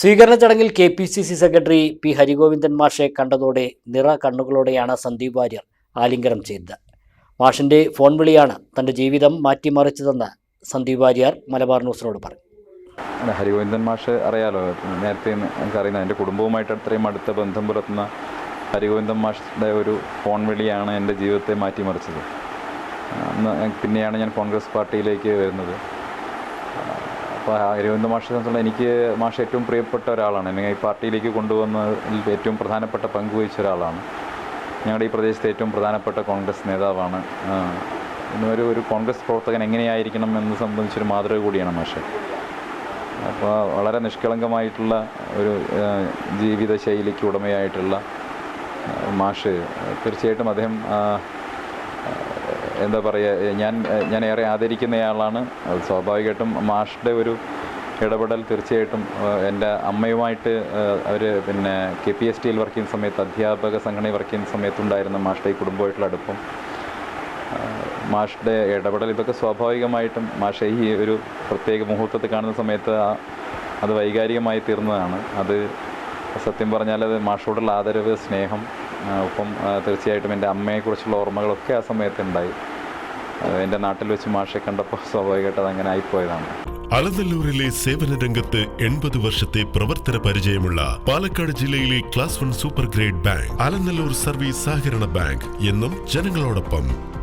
സ്വീകരണ ചടങ്ങിൽ KPCC secretary P Harigovindan മാഷെ കണ്ടതോടെ നിറ കണ്ണുകളോടെയാണ് സന്ദീപ് വാര്യർ ആലിംഗനം ചെയ്തത്. മാഷിൻ്റെ ഫോൺ വിളിയാണ് തൻ്റെ ജീവിതം മാറ്റിമറിച്ചതെന്ന് സന്ദീപ് വാര്യർ മലബാർ ന്യൂസിനോട് പറഞ്ഞു. ഹരിഗോവിന്ദൻ മാഷ് അറിയാലോ, നേരത്തെ എനിക്കറിയുന്ന എൻ്റെ കുടുംബവുമായിട്ട് അത്രയും അടുത്ത ബന്ധം പുലർത്തുന്ന ഹരിഗോവിന്ദൻ മാഷിൻ്റെ ഒരു ഫോൺ വിളിയാണ് എൻ്റെ ജീവിതത്തെ മാറ്റിമറിച്ചത്. പിന്നെയാണ് ഞാൻ കോൺഗ്രസ് പാർട്ടിയിലേക്ക് വരുന്നത്. അപ്പോൾ ഹരിഗോവിന്ദൻ മാഷിനെ സംബന്ധിച്ചിടത്തോളം എനിക്ക് മാഷ് ഏറ്റവും പ്രിയപ്പെട്ട ഒരാളാണ്. എന്നെ ഈ പാർട്ടിയിലേക്ക് കൊണ്ടുവന്നതിൽ ഏറ്റവും പ്രധാനപ്പെട്ട പങ്ക് വഹിച്ച ഒരാളാണ്. ഞങ്ങളുടെ ഈ പ്രദേശത്തെ ഏറ്റവും പ്രധാനപ്പെട്ട കോൺഗ്രസ് നേതാവാണ്. ഒരു കോൺഗ്രസ് പ്രവർത്തകൻ എങ്ങനെയായിരിക്കണം എന്ന് സംബന്ധിച്ചൊരു മാതൃക കൂടിയാണ് മാഷ്. അപ്പോൾ വളരെ നിഷ്കളങ്കമായിട്ടുള്ള ഒരു ജീവിതശൈലിക്ക് ഉടമയായിട്ടുള്ള മാഷ്, തീർച്ചയായിട്ടും അദ്ദേഹം എന്താ പറയുക, ഞാൻ ഏറെ ആദരിക്കുന്നയാളാണ്. അത് സ്വാഭാവികമായിട്ടും മാഷിൻ്റെ ഒരു ഇടപെടൽ തീർച്ചയായിട്ടും എൻ്റെ അമ്മയുമായിട്ട് അവർ KPSTയിൽ വർക്ക് ചെയ്യുന്ന സമയത്ത്, അധ്യാപക സംഘടനയിൽ വർക്ക് ചെയ്യുന്ന സമയത്തുണ്ടായിരുന്ന മാഷിൻ്റെ ഈ കുടുംബമായിട്ടുള്ള അടുപ്പം, മാഷിൻ്റെ ഇടപെടൽ, ഇതൊക്കെ സ്വാഭാവികമായിട്ടും മാഷ് ഈ ഒരു പ്രത്യേക മുഹൂർത്തത്തിൽ കാണുന്ന സമയത്ത് അത് വൈകാരികമായി തീർന്നതാണ്. അത് സത്യം പറഞ്ഞാൽ അത് മാഷോടുള്ള ആദരവ്, സ്നേഹം, ഒപ്പം തീർച്ചയായിട്ടും എൻ്റെ അമ്മയെക്കുറിച്ചുള്ള ഓർമ്മകളൊക്കെ ആ സമയത്തുണ്ടായി. എൻ്റെ നാട്ടിൽ വെച്ച് മാഷെ കണ്ടപ്പോൾ സ്വാഭാവികമായിട്ട് അതങ്ങനെ ആയിപ്പോയതാണ്. അലനല്ലൂരിലെ സേവന രംഗത്ത് 80 വർഷത്തെ പ്രവർത്തന പരിചയമുള്ള പാലക്കാട് ജില്ലയിലെ class 1 super grade bank Alanallur service സഹകരണ ബാങ്ക് എന്നും ജനങ്ങളോടൊപ്പം.